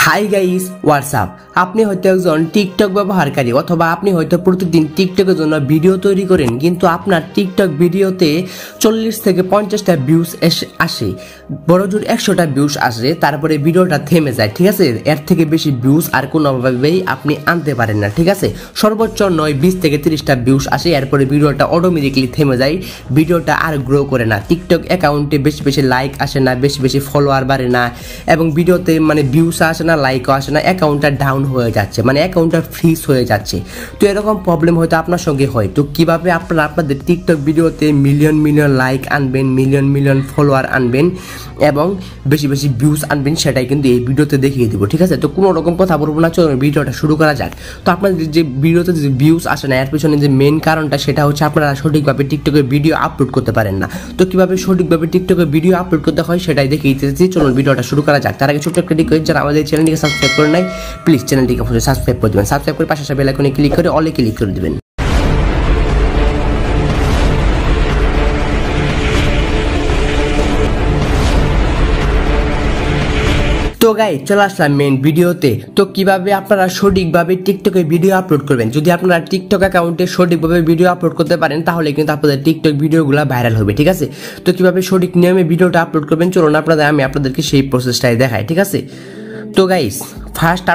Hi guys WhatsApp. আপনি হয়তো একজন টিকটক ব্যবহারকারী অথবা আপনি হয়তো প্রতিদিন টিকটকের জন্য ভিডিও তৈরি করেন, কিন্তু আপনার টিকটক ভিডিওতে 40 থেকে 50টা ভিউজ আসে, বড়জোর 100টা ভিউজ আসে, তারপরে ভিডিওটা থেমে যায়। ঠিক আছে, এর থেকে বেশি ভিউজ আর কোনোভাবেই আপনি আনতে পারেন না। ঠিক আছে, সর্বোচ্চ 20 থেকে 30টা ভিউজ আসে, এরপরে ভিডিওটা অটোমেটিকলি থেমে যায়, ভিডিওটা আর গ্রো করে না। টিকটক অ্যাকাউন্টে বেশি বেশি লাইক আসে না, বেশি বেশি ফলোয়ার বাড়ে না, এবং ভিডিওতে ভিউজ আসে না, লাইকও আসে না, অ্যাকাউন্টটা ডাউন হয়ে যাচ্ছে, অ্যাকাউন্টটা ফ্রিজ হয়ে যাচ্ছে। তো এরকম প্রবলেম হয়তো আপনার সঙ্গে হয়। তো কিভাবে আপনারা আপনাদের টিকটক ভিডিওতে মিলিয়ন মিলিয়ন লাইক আনবেন, মিলিয়ন মিলিয়ন ফলোয়ার আনবেন এবং বেশি বেশি ভিউজ আনবেন, সেটাই কিন্তু এই ভিডিওতে দেখিয়ে দিব। ঠিক আছে, তো কোনো রকম কথা বলবো না, চলুন ভিডিওটা শুরু করা যাক। তো আপনাদের যে ভিডিওতে যে ভিউজ আসে না, এর পিছনে যে মেন কারণটা সেটা হচ্ছে আপনারা সঠিকভাবে টিকটকে ভিডিও আপলোড করতে পারেন না। তো কিভাবে সঠিকভাবে টিকটকে ভিডিও আপলোড করতে হয় সেটাই দেখিয়ে দিতেছি, চলুন ভিডিওটা শুরু করা যাক। তার আগে ছোট্ট একটা রিকোয়েস্ট, যারা আমাদের চ্যানেলটিকে সাবস্ক্রাইব করে নাই, প্লিজ চ্যানেলটিকে অবশ্যই সাবস্ক্রাইব করে দেবেন। সাবস্ক্রাইব করে পাশে বেল আইকনে ক্লিক করে অলে ক্লিক করে দেবেন। তো গাইস, চলে আসলাম মেন ভিডিওতে। তো কিভাবে আপনারা সঠিকভাবে টিকটকে ভিডিও আপলোড করবেন। যদি আপনারা টিকটক অ্যাকাউন্টে সঠিকভাবে ভিডিও আপলোড করতে পারেন, তাহলে কিন্তু আপনাদের টিকটক ভিডিওগুলো ভাইরাল হবে। ঠিক আছে, তো কিভাবে সঠিক নিয়মে ভিডিওটা আপলোড করবেন, চলুন আমি আপনাদেরকে সেই প্রসেসটাই দেখাই। ঠিক আছে, তো গাইস ফার্স্ট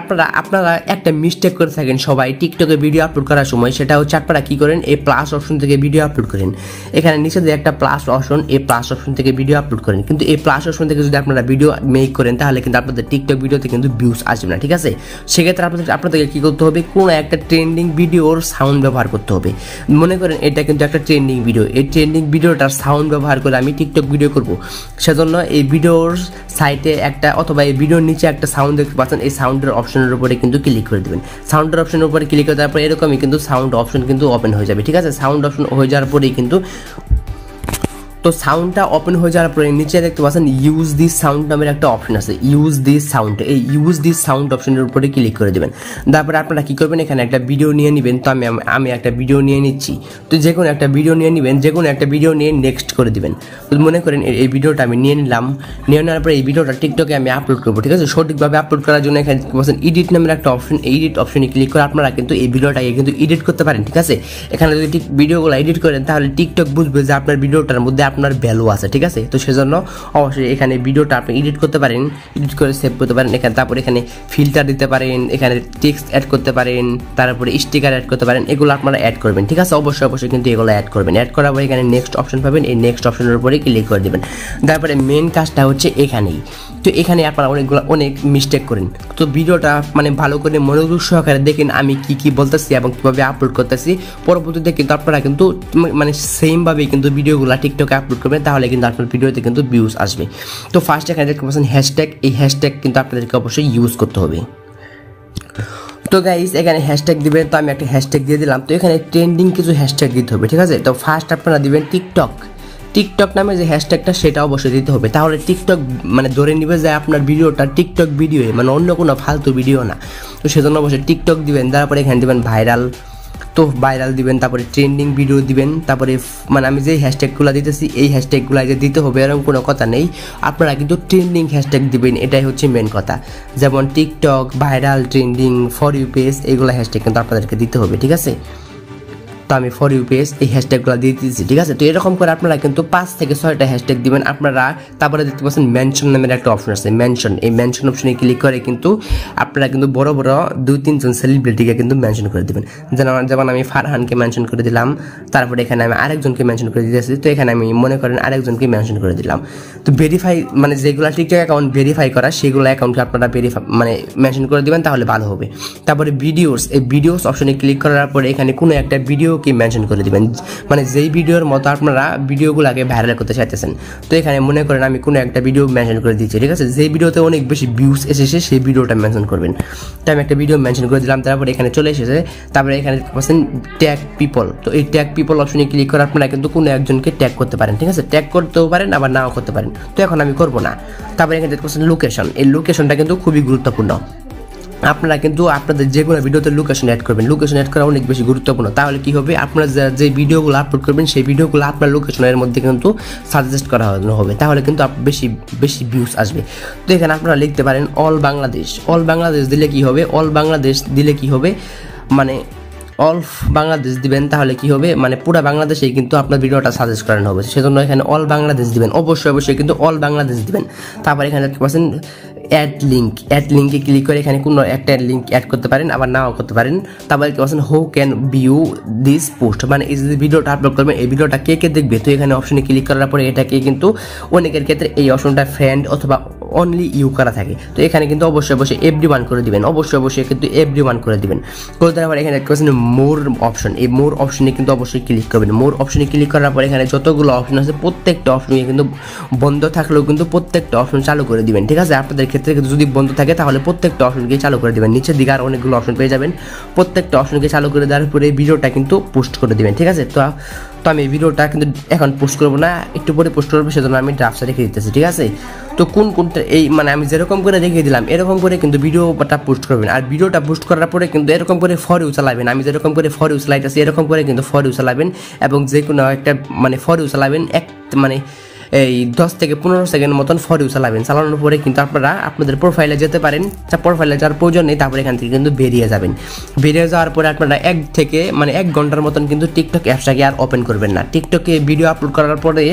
আপনারা একটা মিস্টেক করে থাকেন সবাই টিকটকে ভিডিও আপলোড করার সময়, সেটা হচ্ছে আপনারা কি করেন, এই প্লাস অপশন থেকে ভিডিও আপলোড করেন। এখানে নিচে যে একটা প্লাস অপশন, এই প্লাস অপশন থেকে ভিডিও আপলোড করেন, কিন্তু এই প্লাস অপশন থেকে যদি আপনারা ভিডিও মেক করেন, তাহলে কিন্তু আপনাদের টিকটক ভিডিওতে কিন্তু ভিউজ আসবে না। ঠিক আছে, সেক্ষেত্রে আপনাদেরকে কি করতে হবে, কোনো একটা ট্রেন্ডিং ভিডিওর সাউন্ড ব্যবহার করতে হবে। মনে করেন এটা কিন্তু একটা ট্রেন্ডিং ভিডিও, এই ট্রেন্ডিং ভিডিওটার সাউন্ড ব্যবহার করে আমি টিকটক ভিডিও করব, সেজন্য এই ভিডিওর সাইটে একটা অথবা এই ভিডিওর নিচে একটা সাউন্ড দেখতে পাচ্ছেন, এই সাউন্ডের অপশনের উপরে কিন্তু ক্লিক করে দেবেন। সাউন্ডের অপশনের উপরে ক্লিক করে দেওয়ার পর এরকমই কিন্তু সাউন্ড অপশন কিন্তু ওপেন হয়ে যাবে। ঠিক আছে, সাউন্ড অপশন হয়ে যাওয়ার পরেই কিন্তু, তো সাউন্ডটা ওপেন হয়ে যাওয়ার পরে নিচে দেখতে পাচ্ছেন ইউজ দিস সাউন্ড নামের একটা অপশন আছে, ইউজ দিস সাউন্ড। এই ইউজ দিস সাউন্ড অপশনের উপরে ক্লিক করে দেবেন। তারপরে আপনারা কি করবেন, এখানে একটা ভিডিও নিয়ে নেবেন। তো আমি একটা ভিডিও নিয়ে নিচ্ছি। তো যে কোনো একটা ভিডিও নিয়ে নেবেন, যে কোনো একটা ভিডিও নিয়ে নেক্সট করে দিবেন। তো মনে করেন এই ভিডিওটা আমি নিয়ে নিলাম, নিয়ে নেওয়ার পরে এই ভিডিওটা টিকটকে আমি আপলোড করবো। ঠিক আছে, সঠিকভাবে আপলোড করার জন্য এখানে বলছেন এডিট নামের একটা অপশন, এডিট অপশনে ক্লিক করে আপনারা কিন্তু এই ভিডিওটাকে কিন্তু এডিট করতে পারেন। ঠিক আছে, এখানে যদি ভিডিওগুলো এডিট করেন, তাহলে টিকটক বুঝবে যে আপনার ভিডিওটার মধ্যে আপনার ভ্যালু আছে। ঠিক আছে, তো সেজন্য অবশ্যই এখানে ভিডিওটা আপনি এডিট করতে পারেন, এডিট করে সেভ করতে পারেন এখানে। তারপরে এখানে ফিল্টার দিতে পারেন, এখানে টেক্সট অ্যাড করতে পারেন, তারপরে স্টিকার অ্যাড করতে পারেন, এগুলো আপনারা অ্যাড করবেন। ঠিক আছে, অবশ্যই কিন্তু এগুলো অ্যাড করবেন। অ্যাড করার পরে এখানে নেক্সট অপশন পাবেন, এই নেক্সট অপশনের উপরে ক্লিক করে দেবেন। তারপরে মেন কাজটা হচ্ছে এখানেই। তো এখানে আপনারা অনেক মিস্টেক করেন। তো ভিডিওটা ভালো করে মনোযোগ সহকারে দেখেন আমি কি বলতেছি এবং কীভাবে আপলোড করতেছি। পরবর্তীতে কিন্তু আপনারা কিন্তু সেমভাবেই কিন্তু ভিডিওগুলো টিকটকে আপলোড করবেন, তাহলে কিন্তু আপনার ভিডিওতে কিন্তু ভিউজ আসবে। তো ফার্স্ট এখানে দেখতে পাচ্ছেন হ্যাশট্যাগ, এই হ্যাশট্যাগ কিন্তু আপনাদেরকে অবশ্যই ইউজ করতে হবে। তো গাইস এখানে হ্যাশট্যাগ দিবেন, তো আমি একটা হ্যাশট্যাগ দিয়ে দিলাম। তো এখানে ট্রেন্ডিং কিছু হ্যাশট্যাগ দিতে হবে। ঠিক আছে, তো ফার্স্ট আপনারা দিবেন টিকটক নামে যে হ্যাশট্যাগটা সেটা অবশ্যই দিতে হবে, তাহলে টিকটক ধরে নিবে যে আপনার ভিডিওটা টিকটক ভিডিও, অন্য কোনো ফালতু ভিডিও না। তো সেজন্য অবশ্যই টিকটক দিবেন। তারপরে এখানে দিবেন ভাইরাল, তো ভাইরাল দিবেন, তারপরে ট্রেন্ডিং ভিডিও দিবেন। তারপরে আমি যে হ্যাশট্যাগুলো দিতেছি এই হ্যাশট্যাগুলো যে দিতে হবে এরকম কোনো কথা নেই, আপনারা কিন্তু ট্রেন্ডিং হ্যাশট্যাগ দিবেন, এটাই হচ্ছে মেন কথা। যেমন TikTok, viral, trending, for you page, এইগুলো হ্যাশট্যাগ কিন্তু আপনাদেরকে দিতে হবে। ঠিক আছে, তো আমি ফর ইউ পেজ এই হ্যাশট্যাগুলো দিয়ে দিচ্ছি। ঠিক আছে, তো এরকম করে আপনারা কিন্তু 5 থেকে 6টা হ্যাশট্যাগ দিবেন আপনারা। তারপরে দেখতে পাচ্ছেন মেনশন নামের একটা অপশন আছে, মেনশন, এই মেনশন অপশনে ক্লিক করে কিন্তু আপনারা কিন্তু বড় 2-3 জন সেলিব্রিটিকে কিন্তু মেনশন করে দিবেন। যেমন আমি ফারহানকে মেনশন করে দিলাম, তারপরে এখানে আমি আরেকজনকে মেনশন করে দিতেছি। তো এখানে আমি মনে করেন আরেকজনকে মেনশন করে দিলাম। তো ভেরিফাই যেগুলো টিকটক অ্যাকাউন্ট ভেরিফাই করা, সেগুলো অ্যাকাউন্টকে আপনারা মেনশন করে দিবেন, তাহলে ভালো হবে। তারপরে ভিডিওস, এই ভিডিওস অপশনে ক্লিক করার পরে এখানে কোনো একটা ভিডিওকে মেনশন করে দিবেন, যেই ভিডিওর মতো আপনারা ভিডিওগুলোকে ভাইরাল করতে চাইতেছেন। তো এখানে মনে করেন আমি কোনো একটা ভিডিও মেনশন করে দিচ্ছি। ঠিক আছে, যেই ভিডিওতে অনেক বেশি ভিউজ এসেছে সেই ভিডিওটা মেনশন করবেন। তো আমি একটা ভিডিও মেনশন করে দিলাম, তারপরে এখানে চলে এসেছে। তারপরে এখানে পাচ্ছেন ট্যাগ পিপল, তো এই ট্যাগ পিপল অপশনে ক্লিক করে আপনারা কিন্তু কোনো একজনকে ট্যাগ করতে পারেন। ঠিক আছে, ট্যাগ করতেও পারেন আবার নাও করতে পারেন, তো এখন আমি করবো না। তারপরে এখানে দেখতে পাচ্ছেন লোকেশন, এই লোকেশনটা কিন্তু খুবই গুরুত্বপূর্ণ। আপনারা কিন্তু আপনাদের যে কোনো ভিডিওতে লোকেশন অ্যাড করবেন। লোকেশন অ্যাড করা অনেক বেশি গুরুত্বপূর্ণ। তাহলে কি হবে, আপনারা যে ভিডিওগুলো আপলোড করবেন সেই ভিডিওগুলো আপনার লোকেশনের মধ্যে কিন্তু সাজেস্ট করা হবে, তাহলে কিন্তু বেশি বেশি ভিউজ আসবে। তো এখানে আপনারা লিখতে পারেন অল বাংলাদেশ। অল বাংলাদেশ দিলে কি হবে, অল বাংলাদেশ দিলে কি হবে, মানে অল বাংলাদেশ দিবেন, তাহলে কি হবে, মানে পুরো বাংলাদেশেই কিন্তু আপনার ভিডিওটা সাজেস্ট করানো হবে। সেজন্য এখানে অল বাংলাদেশ দিবেন, অবশ্যই কিন্তু অল বাংলাদেশ দিবেন। তারপর এখানে দেখতে পাচ্ছেন অ্যাড লিঙ্কে ক্লিক করে এখানে কোনো একটা লিঙ্ক অ্যাড করতে পারেন, আবার নাও করতে পারেন। তারপর দেখতে পাচ্ছেন who can view this post, মানে এই যে ভিডিওটা আপলোড করবেন এই ভিডিওটা কে কে দেখবে। তো এখানে অপশনে ক্লিক করার পরে এটাকে কিন্তু অনেকের ক্ষেত্রে এই অপশনটা ফ্রেন্ড অথবা অনলি ইউ করা থাকে। তো এখানে কিন্তু অবশ্যই এভরিওয়ান করে দিবেন, অবশ্যই কিন্তু এভরিওয়ান করে দিবেন। করে দেওয়ার পর এখানে দেখতে পাচ্ছেন মোর অপশন, এই মোর অপশনে কিন্তু অবশ্যই ক্লিক করবেন। মোর অপশনে ক্লিক করার পর এখানে যতগুলো অপশন আছে প্রত্যেকটা অপশনে কিন্তু বন্ধ থাকলেও কিন্তু প্রত্যেকটা অপশন চালু করে দিবেন, ঠিক আছে। আপনাদের ক্ষেত্রে কিন্তু যদি বন্ধ থাকে তাহলে প্রত্যেকটা অপশনকে চালু করে দিবেন। নিচের দিকে আর অনেকগুলো অপশন পেয়ে যাবেন, প্রত্যেকটা অপশনকে চালু করে দেওয়ার পরে ভিডিওটা কিন্তু পোস্ট করে দিবেন, ঠিক আছে। তো আমি ভিডিওটা কিন্তু এখন পোস্ট করবো না, একটু পরে পোস্ট করবো, সেজন্য আমি ড্রাফটে রেখে দিতেছি, ঠিক আছে। তো কোনটা এই মানে আমি যেরকম করে রেখে দিলাম এরকম করে কিন্তু ভিডিওটা পোস্ট করবেন। আর ভিডিওটা পোস্ট করার পরে কিন্তু এরকম করে ফর ইউ চালাবেন, আমি যেরকম করে ফর ইউ চালাইতেছি এরকম করে কিন্তু ফর ইউ চালাবেন, এবং যে কোনো একটা মানে ফর ইউ চালাবেন মানে এই 10 থেকে 15 সেকেন্ড মতন ফর ইউ চালাবেন। চালানোর পরে কিন্তু আপনারা আপনাদের প্রোফাইলে যেতে পারেন, প্রোফাইলে যাওয়ার প্রয়োজন নেই। তারপরে এখান থেকে কিন্তু বেরিয়ে যাবেন। বেরিয়ে যাওয়ার পরে আপনারা 1 ঘন্টার মতন কিন্তু টিকটক অ্যাপসটাকে আর ওপেন করবেন না। টিকটকে ভিডিও আপলোড করার পরে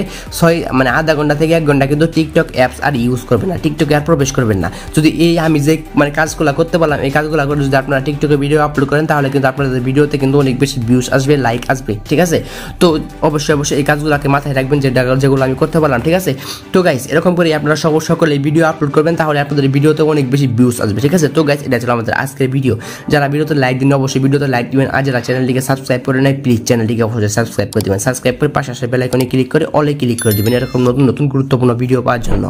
আধা ঘন্টা থেকে 1 ঘন্টা কিন্তু টিকটক অ্যাপস আর ইউজ করবেন না, টিকটকে আর প্রবেশ করবেন না। যদি এই আমি যে কাজগুলো করতে পারলাম এই কাজগুলো করে যদি আপনারা টিকটকে ভিডিও আপলোড করেন তাহলে কিন্তু আপনাদের ভিডিওতে কিন্তু অনেক বেশি ভিউজ আসবে, লাইক আসবে, ঠিক আছে। তো অবশ্যই এই কাজগুলোকে মাথায় রাখবেন যেগুলো আমি করতে পারলাম, ঠিক আছে। তো গাইস এরকম করে আপনারা সকলে ভিডিও আপলোড করবেন, তাহলে আপনাদের ভিডিওতে অনেক বেশি ভিউজ আসবে, ঠিক আছে। তো গাইস এটা ছিল আমাদের আজকের ভিডিও। যারা ভিডিওতে লাইক দিন অবশ্যই ভিডিওতে লাইক দিবেন, আর যারা চ্যানেলটিকে সাবস্ক্রাইব করে নাই প্লিজ চ্যানেলটিকে অবশ্যই সাবস্ক্রাইব করে দিবেন। সাবস্ক্রাইব করে পাশে আসা বেল আইকনে ক্লিক করে অলে ক্লিক করে দিবেন এরকম নতুন গুরুত্বপূর্ণ ভিডিও পাওয়ার জন্য।